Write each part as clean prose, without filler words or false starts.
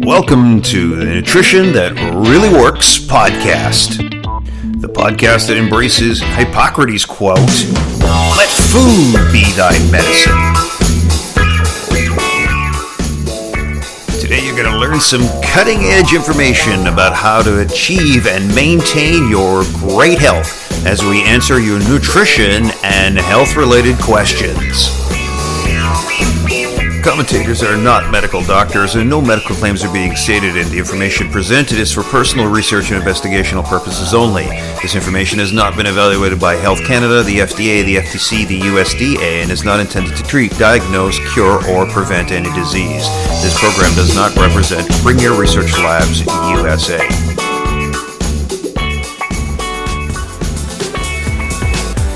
Welcome to the Nutrition That Really Works podcast. The podcast that embraces Hippocrates' quote, "Let food be thy medicine." Today you're going to learn some cutting-edge information about how to achieve and maintain your great health as we answer your nutrition and health-related questions. Commentators are not medical doctors, and no medical claims are being stated, and the information presented is for personal research and investigational purposes only. This information has not been evaluated by Health Canada, the FDA, the FTC, the USDA, and is not intended to treat, diagnose, cure, or prevent any disease. This program does not represent Premier Research Labs, USA.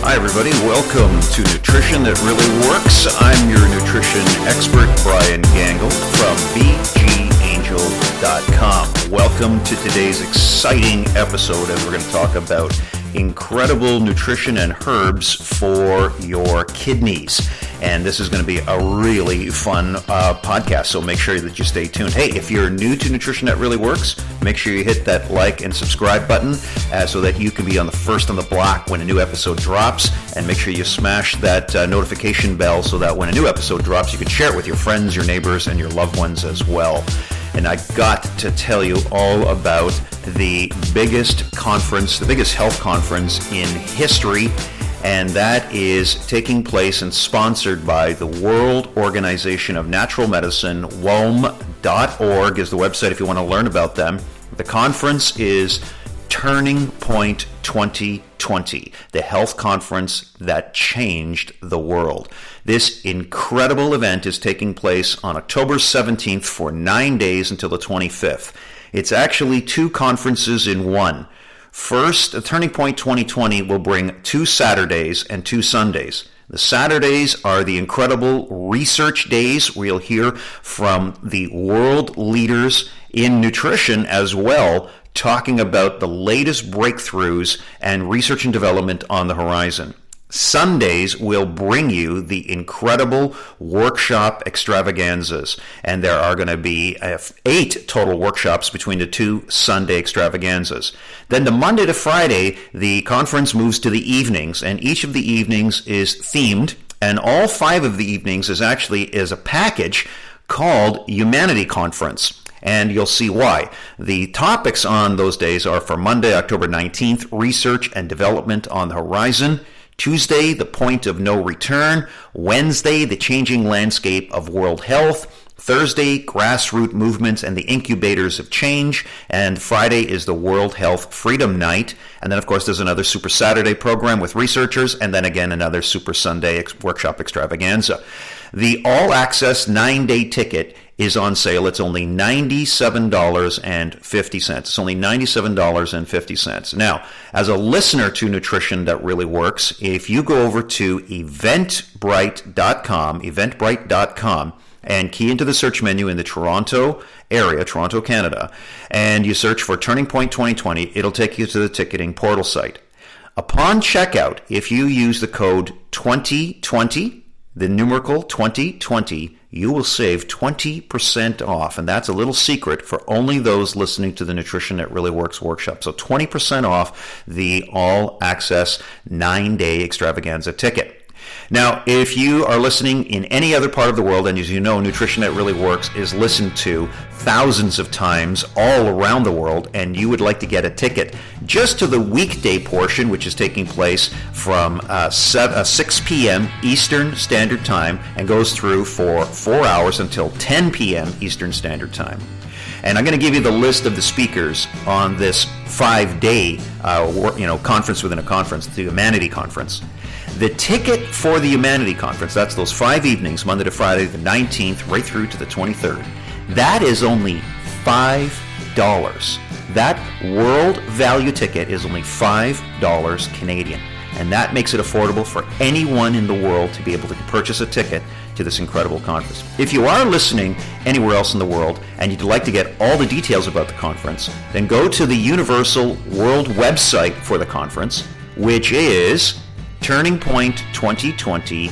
Hi everybody, welcome to Nutrition That Really Works. I'm your nutrition expert, Brian Gangle from bgangel.com. Welcome to today's exciting episode as we're going to talk about incredible nutrition and herbs for your kidneys. And this is going to be a really fun podcast, so make sure that you stay tuned. Hey, if you're new to Nutrition That Really Works, make sure you hit that like and subscribe button so that you can be on the first on the block when a new episode drops. And make sure you smash that notification bell so that when a new episode drops, you can share it with your friends, your neighbors, and your loved ones as well. And I got to tell you all about the biggest conference, the biggest health conference in history, and that is taking place and sponsored by the World Organization of Natural Medicine. W.O.N.M.org is the website if you want to learn about them. The conference is Turning Point 2020, the health conference that changed the world. This incredible event is taking place on October 17th for 9 days until the 25th. It's actually two conferences in one. First, Turning Point 2020 will bring 2 Saturdays and 2 Sundays. The Saturdays are the incredible research days. We'll hear from the world leaders in nutrition as well, talking about the latest breakthroughs and research and development on the horizon. Sundays will bring you the incredible workshop extravaganzas, and there are going to be 8 total workshops between the 2 Sunday extravaganzas. Then the Monday to Friday, the conference moves to the evenings, and each of the evenings is themed, and all 5 of the evenings is a package called Humanity Conference. And you'll see why. The topics on those days are for Monday, October 19th, research and development on the horizon. Tuesday, the point of no return. Wednesday, the changing landscape of world health. Thursday, grassroots movements and the incubators of change. And Friday is the World Health Freedom Night. And then, of course, there's another Super Saturday program with researchers, and then again another Super Sunday workshop extravaganza. The all-access 9-day ticket is on sale. It's only $97.50. It's only $97.50. Now, as a listener to Nutrition That Really Works, if you go over to eventbrite.com, and key into the search menu in the Toronto area, Toronto, Canada, and you search for Turning Point 2020, it'll take you to the ticketing portal site. Upon checkout, if you use the code 2020, the numerical 2020, you will save 20% off, and that's a little secret for only those listening to the Nutrition That Really Works workshop. So 20% off the all-access 9-day extravaganza ticket. Now, if you are listening in any other part of the world, and as you know, Nutrition That Really Works is listened to thousands of times all around the world, and you would like to get a ticket just to the weekday portion, which is taking place from 6 p.m. Eastern Standard Time and goes through for 4 hours until 10 p.m. Eastern Standard Time. And I'm going to give you the list of the speakers on this 5-day conference within a conference, the Humanity Conference. The ticket for the Humanity Conference, that's those 5 evenings, Monday to Friday, the 19th, right through to the 23rd, that is only $5. That world value ticket is only $5 Canadian. And that makes it affordable for anyone in the world to be able to purchase a ticket to this incredible conference. If you are listening anywhere else in the world and you'd like to get all the details about the conference, then go to the Universal World website for the conference, which is turningpoint2020.com.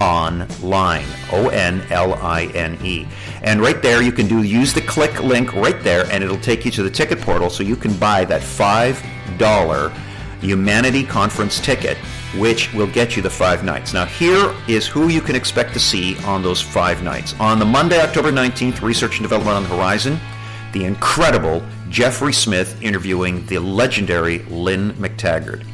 Online, O-N-L-I-N-E. And right there you can use the click link right there, and it'll take you to the ticket portal so you can buy that $5 Humanity Conference ticket, which will get you the 5 nights. Now here is who you can expect to see on those 5 nights. On the Monday, October 19th, Research and Development on the Horizon, the incredible Jeffrey Smith interviewing the legendary Lynn McTaggart.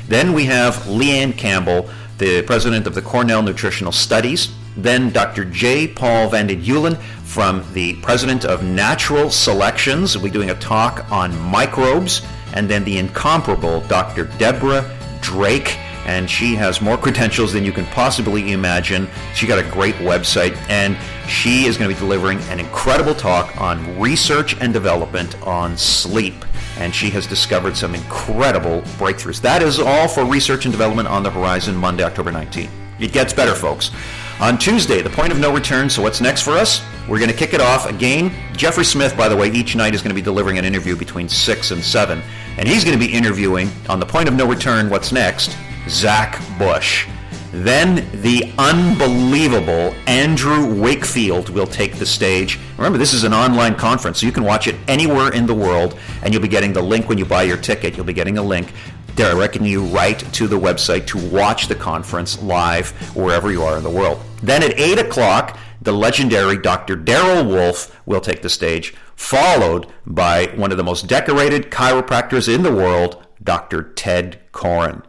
Then we have Leanne Campbell, the president of the Cornell Nutritional Studies. Then Dr. J. Paul Van den Heulen, from the president of Natural Selections, will be doing a talk on microbes. And then the incomparable Dr. Deborah Drake, and she has more credentials than you can possibly imagine. She got a great website, and she is going to be delivering an incredible talk on research and development on sleep. And she has discovered some incredible breakthroughs. That is all for Research and Development on the Horizon, Monday, October 19th. It gets better, folks. On Tuesday, the point of no return. So what's next for us? We're going to kick it off again. Jeffrey Smith, by the way, each night is going to be delivering an interview between 6 and 7. And he's going to be interviewing, on the point of no return, what's next? Zach Bush. Then the unbelievable Andrew Wakefield will take the stage. Remember, this is an online conference, so you can watch it anywhere in the world, and you'll be getting the link when you buy your ticket. You'll be getting a link directing you right to the website to watch the conference live wherever you are in the world. Then at 8 o'clock, the legendary Dr. Darrell Wolfe will take the stage, followed by one of the most decorated chiropractors in the world, Dr. Ted Koren.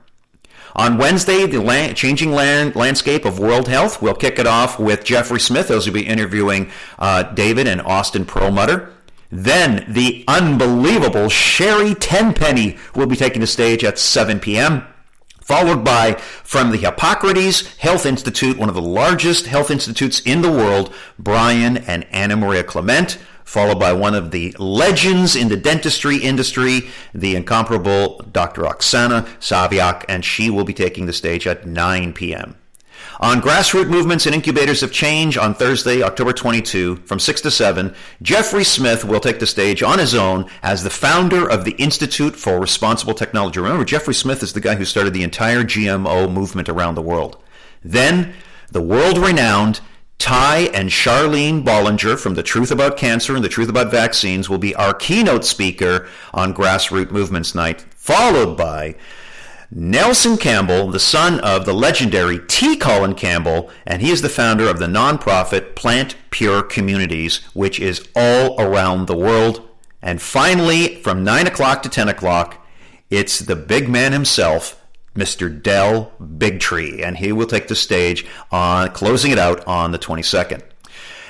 On Wednesday, the changing landscape of world health, we'll kick it off with Jeffrey Smith, as he'll be interviewing David and Austin Perlmutter. Then the unbelievable Sherry Tenpenny will be taking the stage at 7 p.m., followed by, from the Hippocrates Health Institute, one of the largest health institutes in the world, Brian and Anna Maria Clement, followed by one of the legends in the dentistry industry, the incomparable Dr. Oksana Saviak, and she will be taking the stage at 9 p.m. On Grassroots Movements and Incubators of Change on Thursday, October 22, from 6 to 7, Jeffrey Smith will take the stage on his own as the founder of the Institute for Responsible Technology. Remember, Jeffrey Smith is the guy who started the entire GMO movement around the world. Then, the world-renowned Ty and Charlene Bollinger from The Truth About Cancer and The Truth About Vaccines will be our keynote speaker on Grassroots Movements Night, followed by Nelson Campbell, the son of the legendary T. Colin Campbell, and he is the founder of the nonprofit Plant Pure Communities, which is all around the world. And finally, from 9 o'clock to 10 o'clock, it's the big man himself, Mr. Del Bigtree, and he will take the stage on closing it out on the 22nd.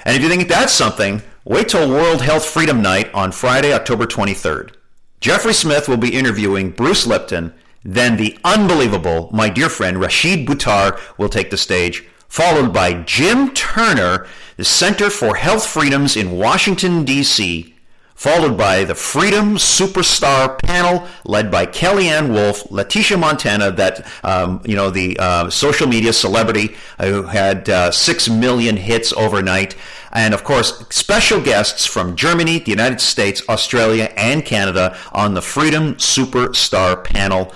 And if you think that's something, wait till World Health Freedom Night on Friday, October 23rd. Jeffrey Smith will be interviewing Bruce Lipton. Then the unbelievable, my dear friend, Rashid Buttar will take the stage, followed by Jim Turner, the Center for Health Freedoms in Washington, D.C., followed by the Freedom Superstar panel led by Kellyanne Wolf, Letitia Montana, the social media celebrity who had 6 million hits overnight. And of course, special guests from Germany, the United States, Australia, and Canada on the Freedom Superstar panel.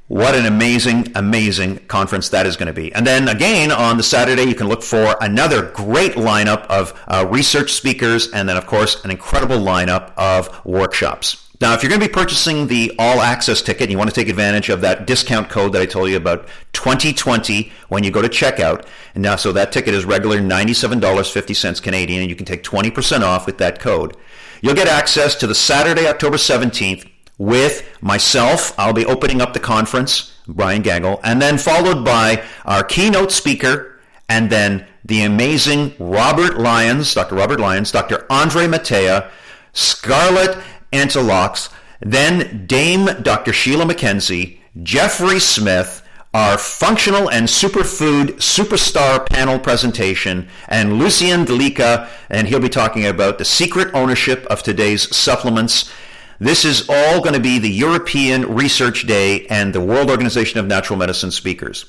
What an amazing, amazing conference that is going to be. And then again, on the Saturday, you can look for another great lineup of research speakers, and then, of course, an incredible lineup of workshops. Now, if you're going to be purchasing the all-access ticket, and you want to take advantage of that discount code that I told you about, 2020, when you go to checkout, and now, so that ticket is regular $97.50 Canadian, and you can take 20% off with that code. You'll get access to the Saturday, October 17th, with myself. I'll be opening up the conference, Brian Gangle, and then followed by our keynote speaker, and then the amazing Robert Lyons, Dr. Andre Matea, Scarlett Antelox, then Dame Dr. Sheila McKenzie, Jeffrey Smith, our functional and superfood superstar panel presentation, and Lucien Delica, and he'll be talking about the secret ownership of today's supplements. This is all going to be the European Research Day and the World Organization of Natural Medicine speakers.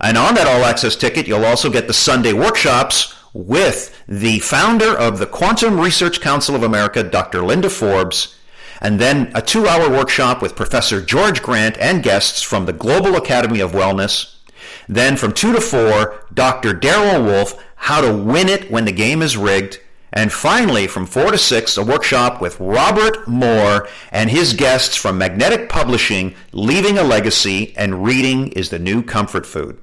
And on that all-access ticket, you'll also get the Sunday workshops with the founder of the Quantum Research Council of America, Dr. Linda Forbes, and then a 2-hour workshop with Professor George Grant and guests from the Global Academy of Wellness. Then from 2 to 4, Dr. Darrell Wolfe, How to Win It When the Game is Rigged. And finally, from 4 to 6, a workshop with Robert Moore and his guests from Magnetic Publishing, Leaving a Legacy, and Reading is the New Comfort Food.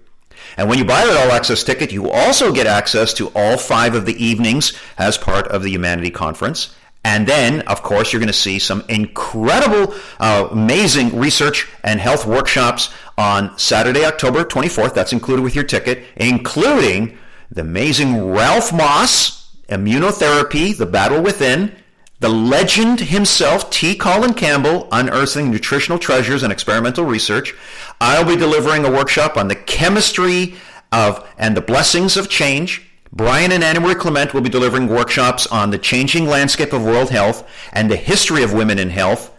And when you buy that all-access ticket, you also get access to all 5 of the evenings as part of the Humanity Conference. And then, of course, you're going to see some incredible, amazing research and health workshops on Saturday, October 24th. That's included with your ticket, including the amazing Ralph Moss, Immunotherapy, The Battle Within, the legend himself, T. Colin Campbell, Unearthing Nutritional Treasures and Experimental Research. I'll be delivering a workshop on the chemistry of and the blessings of change. Brian and Anna Marie Clement will be delivering workshops on the changing landscape of world health and the history of women in health.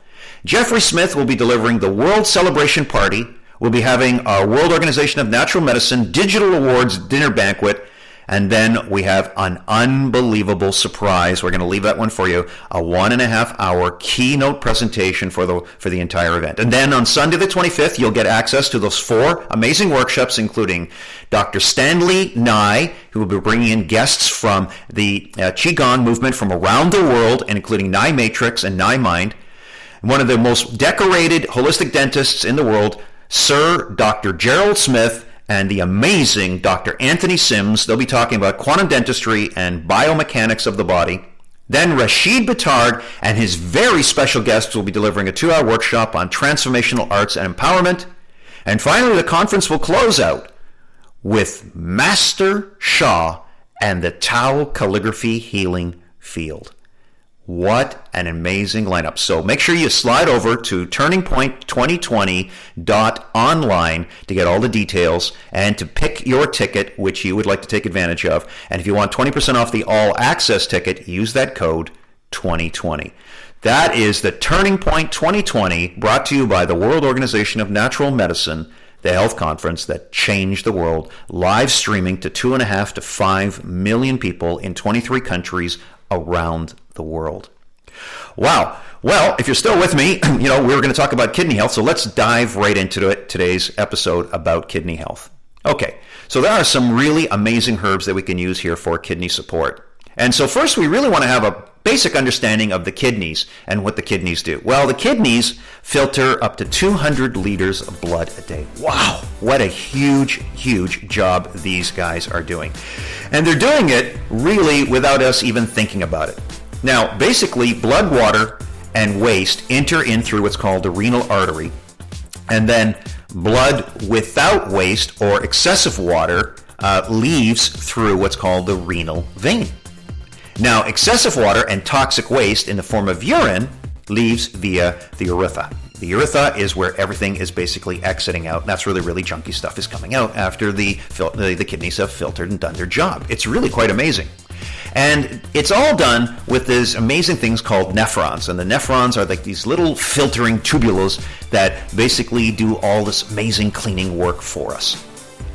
Jeffrey Smith will be delivering the World Celebration Party. We'll be having our World Organization of Natural Medicine Digital Awards dinner banquet. And then we have an unbelievable surprise. We're going to leave that one for you. A 1.5-hour keynote presentation for the entire event. And then on Sunday the 25th, you'll get access to those 4 amazing workshops, including Dr. Stanley Nye, who will be bringing in guests from the Qigong movement from around the world, including Nye Matrix and Nye Mind. One of the most decorated holistic dentists in the world, Sir Dr. Gerald Smith, and the amazing Dr. Anthony Sims. They'll be talking about quantum dentistry and biomechanics of the body. Then Rashid Batard and his very special guests will be delivering a 2-hour workshop on transformational arts and empowerment. And finally, the conference will close out with Master Shah and the Tao Calligraphy Healing Field. What an amazing lineup. So make sure you slide over to turningpoint2020.online to get all the details and to pick your ticket, which you would like to take advantage of. And if you want 20% off the all-access ticket, use that code 2020. That is the Turning Point 2020, brought to you by the World Organization of Natural Medicine, the health conference that changed the world, live streaming to 2.5 to 5 million people in 23 countries around the world. Wow. Well, if you're still with me, we're going to talk about kidney health, so let's dive right into it, today's episode about kidney health. Okay, so there are some really amazing herbs that we can use here for kidney support. And so first, we really want to have a basic understanding of the kidneys and what the kidneys do. Well, the kidneys filter up to 200 liters of blood a day. Wow, what a huge, huge job these guys are doing. And they're doing it really without us even thinking about it. Now, basically, blood, water, and waste enter in through what's called the renal artery. And then blood without waste or excessive water leaves through what's called the renal vein. Now, excessive water and toxic waste in the form of urine leaves via the urethra. The urethra is where everything is basically exiting out. That's really, really junky stuff is coming out after the kidneys have filtered and done their job. It's really quite amazing. And it's all done with these amazing things called nephrons. And the nephrons are like these little filtering tubules that basically do all this amazing cleaning work for us.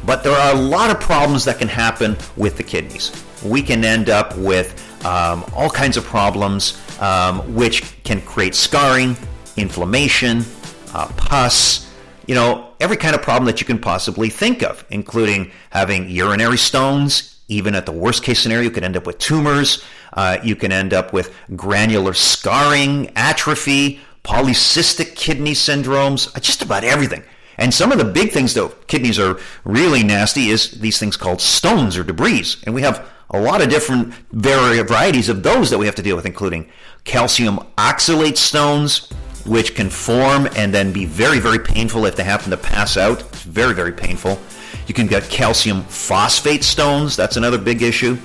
But there are a lot of problems that can happen with the kidneys. We can end up with all kinds of problems which can create scarring, inflammation, pus, every kind of problem that you can possibly think of, including having urinary stones. Even at the worst case scenario, you could end up with tumors. You can end up with granular scarring, atrophy, polycystic kidney syndromes, just about everything. And some of the big things, though, kidneys are really nasty, is these things called stones or debris. And we have a lot of different varieties of those that we have to deal with, including calcium oxalate stones, which can form and then be very, very painful if they happen to pass out. It's very, very painful. You can get calcium phosphate stones. That's another big issue.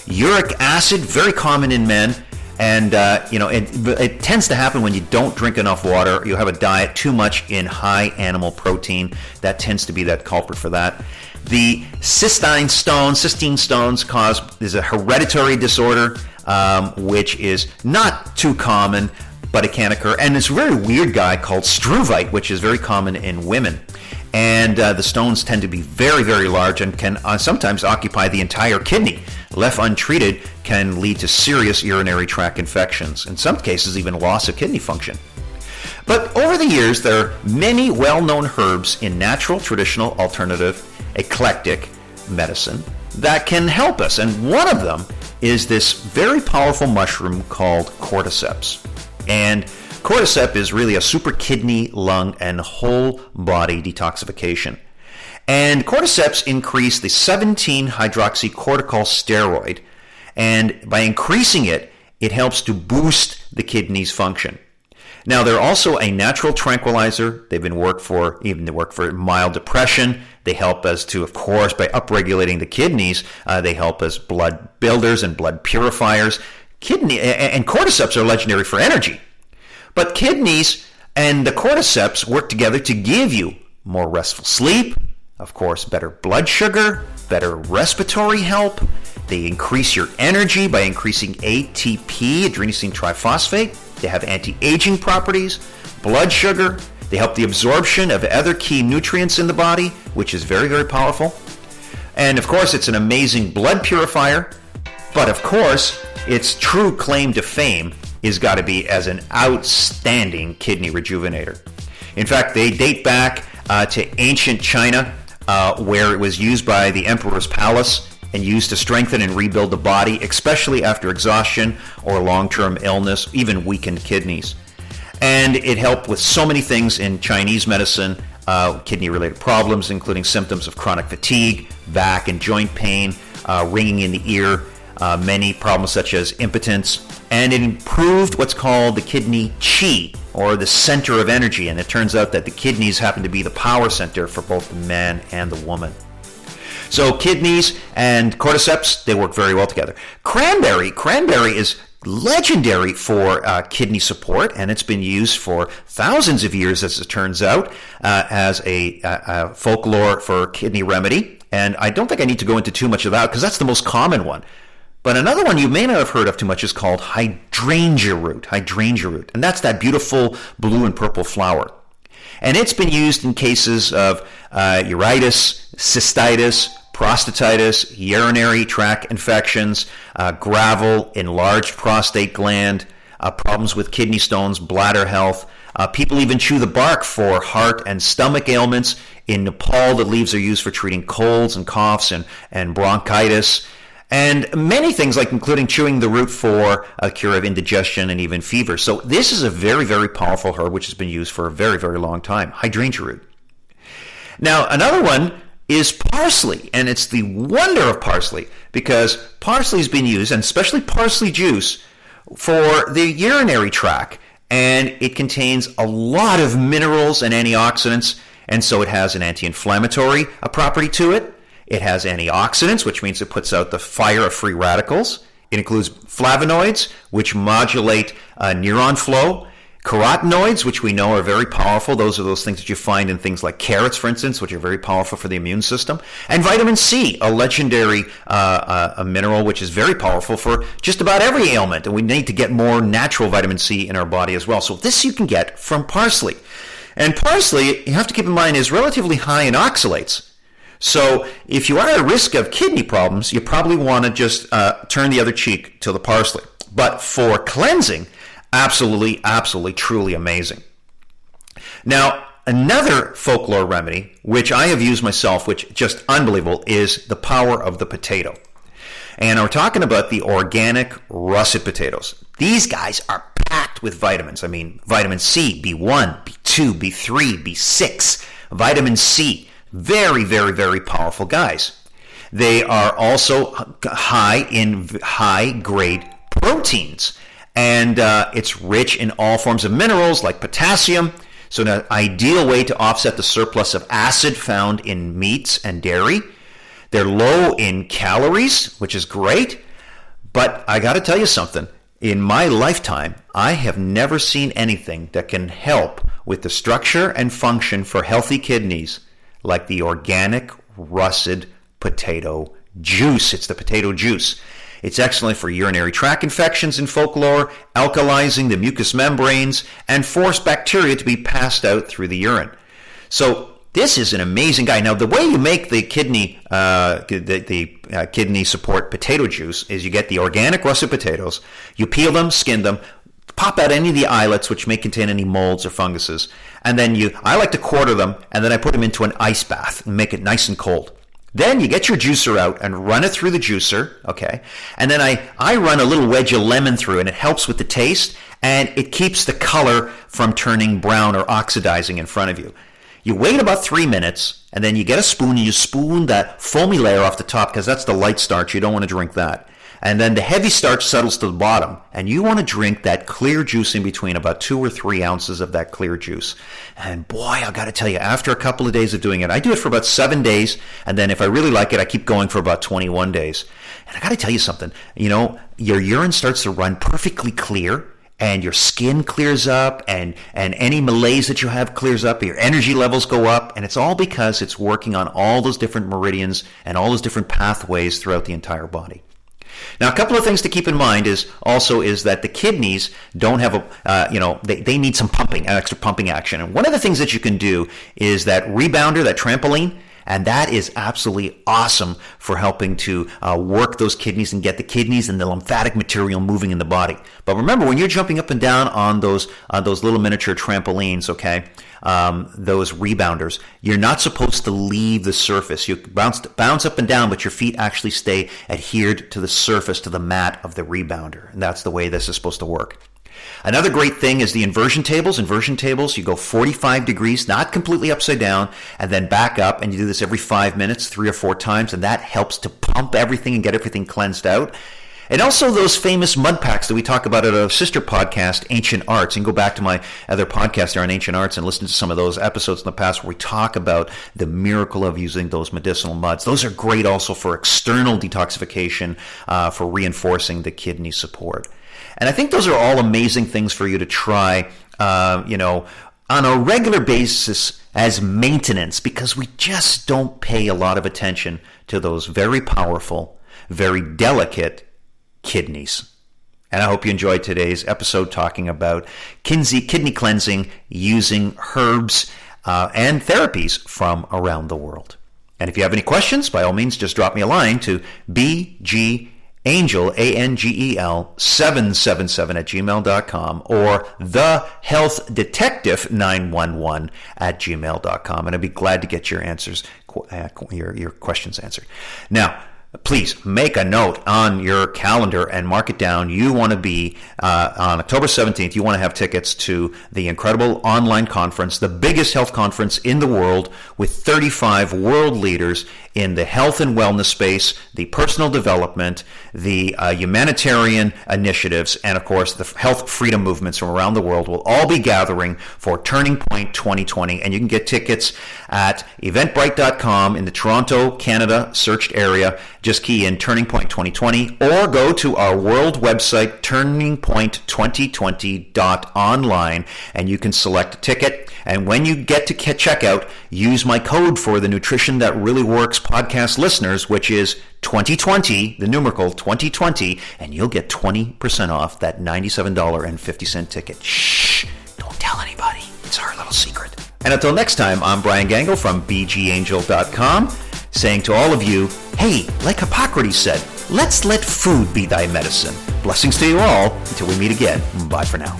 Uric acid, very common in men. And, it tends to happen when you don't drink enough water. You have a diet too much in high animal protein. That tends to be that culprit for that. The cystine stones is a hereditary disorder, which is not too common, but it can occur. And this very weird guy called struvite, which is very common in women. And the stones tend to be very, very large and can sometimes occupy the entire kidney. Left untreated, can lead to serious urinary tract infections, in some cases even loss of kidney function. But over the years, there are many well-known herbs in natural, traditional, alternative, eclectic medicine that can help us. And one of them is this very powerful mushroom called cordyceps. And cordyceps is really a super kidney, lung, and whole body detoxification. And cordyceps increase the 17-hydroxycortisol steroid, and by increasing it, it helps to boost the kidney's function. Now, they're also a natural tranquilizer. They work for mild depression. They help us to, of course, by upregulating the kidneys, they help as blood builders and blood purifiers. And cordyceps are legendary for energy. But kidneys and the cordyceps work together to give you more restful sleep, of course, better blood sugar, better respiratory help. They increase your energy by increasing ATP, adenosine triphosphate. They have anti-aging properties, blood sugar. They help the absorption of other key nutrients in the body, which is very, very powerful. And of course, it's an amazing blood purifier. But of course, its true claim to fame is got to be as an outstanding kidney rejuvenator. In fact, they date back to ancient China, where it was used by the emperor's palace and used to strengthen and rebuild the body, especially after exhaustion or long-term illness, even weakened kidneys. And it helped with so many things in Chinese medicine, kidney-related problems, including symptoms of chronic fatigue, back and joint pain, ringing in the ear, many problems such as impotence, and it improved what's called the kidney qi, or the center of energy, and it turns out that the kidneys happen to be the power center for both the man and the woman. So kidneys and cordyceps, they work very well together. Cranberry is legendary for kidney support, and it's been used for thousands of years, as it turns out, as a folklore for kidney remedy. And I don't think I need to go into too much of that, because that's the most common one. But another one you may not have heard of too much is called hydrangea root, and that's that beautiful blue and purple flower. And it's been used in cases of uritis, cystitis, prostatitis, urinary tract infections, gravel, enlarged prostate gland, problems with kidney stones, bladder health. People even chew the bark for heart and stomach ailments. In Nepal, the leaves are used for treating colds and coughs and bronchitis. And many things, like including chewing the root for a cure of indigestion and even fever. So this is a very, very powerful herb which has been used for a very, very long time, hydrangea root. Now, another one is parsley, and it's the wonder of parsley, because parsley has been used, and especially parsley juice, for the urinary tract, and it contains a lot of minerals and antioxidants, and so it has an anti-inflammatory property to it. It has antioxidants, which means it puts out the fire of free radicals. It includes flavonoids, which modulate neuron flow. Carotenoids, which we know are very powerful. Those are those things that you find in things like carrots, for instance, which are very powerful for the immune system. And vitamin C, a legendary a mineral which is very powerful for just about every ailment. And we need to get more natural vitamin C in our body as well. So this you can get from parsley. And parsley, you have to keep in mind, is relatively high in oxalates. So if you are at risk of kidney problems, you probably want to just turn the other cheek to the parsley. But for cleansing, absolutely, truly amazing. Now, another folklore remedy, which I have used myself, which just unbelievable, is the power of the potato. And we're talking about the organic russet potatoes. These guys are packed with vitamins. I mean, vitamin C, B1, B2, B3, B6, vitamin C. Very, very, very powerful guys. They are also high in high-grade proteins. And it's rich in all forms of minerals like potassium. So an ideal way to offset the surplus of acid found in meats and dairy. They're low in calories, which is great. But I got to tell you something. In my lifetime, I have never seen anything that can help with the structure and function for healthy kidneys like the organic russet potato juice. It's the potato juice. It's excellent for urinary tract infections in folklore, alkalizing the mucous membranes, and force bacteria to be passed out through the urine. So this is an amazing guy. Now, the way you make the kidney kidney support potato juice is you get the organic russet potatoes, you peel them, skin them, pop out any of the islets which may contain any molds or funguses, and then I like to quarter them, and then I put them into an ice bath and make it nice and cold. Then you get your juicer out and run it through the juicer, okay? And then I run a little wedge of lemon through, and it helps with the taste, and it keeps the color from turning brown or oxidizing in front of you. You wait about 3 minutes, and then you get a spoon and you spoon that foamy layer off the top, because that's the light starch. You don't want to drink that. And then the heavy starch settles to the bottom, and you want to drink that clear juice in between, about 2 or 3 ounces of that clear juice. And boy, I got to tell you, after a couple of days of doing it, I do it for about 7 days, and then if I really like it, I keep going for about 21 days. And I got to tell you something, your urine starts to run perfectly clear, and your skin clears up, and any malaise that you have clears up, your energy levels go up, and it's all because it's working on all those different meridians and all those different pathways throughout the entire body. Now, a couple of things to keep in mind is that the kidneys don't have they need some extra pumping action. And one of the things that you can do is that rebounder, that trampoline, and that is absolutely awesome for helping to work those kidneys and get the kidneys and the lymphatic material moving in the body. But remember, when you're jumping up and down on those little miniature trampolines, okay, those rebounders, you're not supposed to leave the surface. You bounce up and down, but your feet actually stay adhered to the surface, to the mat of the rebounder. And that's the way this is supposed to work. Another great thing is the inversion tables. Inversion tables, you go 45 degrees, not completely upside down, and then back up, and you do this every 5 minutes, 3 or 4 times, and that helps to pump everything and get everything cleansed out. And also those famous mud packs that we talk about at our sister podcast, Ancient Arts. You can go back to my other podcast there on Ancient Arts and listen to some of those episodes in the past where we talk about the miracle of using those medicinal muds. Those are great also for external detoxification, for reinforcing the kidney support. And I think those are all amazing things for you to try, on a regular basis as maintenance, because we just don't pay a lot of attention to those very powerful, very delicate kidneys. And I hope you enjoyed today's episode talking about kidney cleansing using herbs and therapies from around the world. And if you have any questions, by all means, just drop me a line to bgangel, ANGEL 777 at gmail.com or thehealthdetective911 at gmail.com. And I'd be glad to get your answers, your questions answered. Now, please make a note on your calendar and mark it down. You want to be, on October 17th, you want to have tickets to the incredible online conference, the biggest health conference in the world, with 35 world leaders in the health and wellness space, the personal development, the humanitarian initiatives, and of course the health freedom movements from around the world will all be gathering for Turning Point 2020. And you can get tickets at eventbrite.com in the Toronto, Canada searched area. Just key in Turning Point 2020 or go to our world website, turningpoint2020.online, and you can select a ticket. And when you get to checkout, use my code for the Nutrition That Really Works podcast listeners, which is 2020, the numerical 2020, and you'll get 20% off that $97.50 ticket. Shh, don't tell anybody. It's our little secret. And until next time, I'm Brian Gangle from bgangel.com, saying to all of you, hey, like Hippocrates said, let's let food be thy medicine. Blessings to you all. Until we meet again. Bye for now.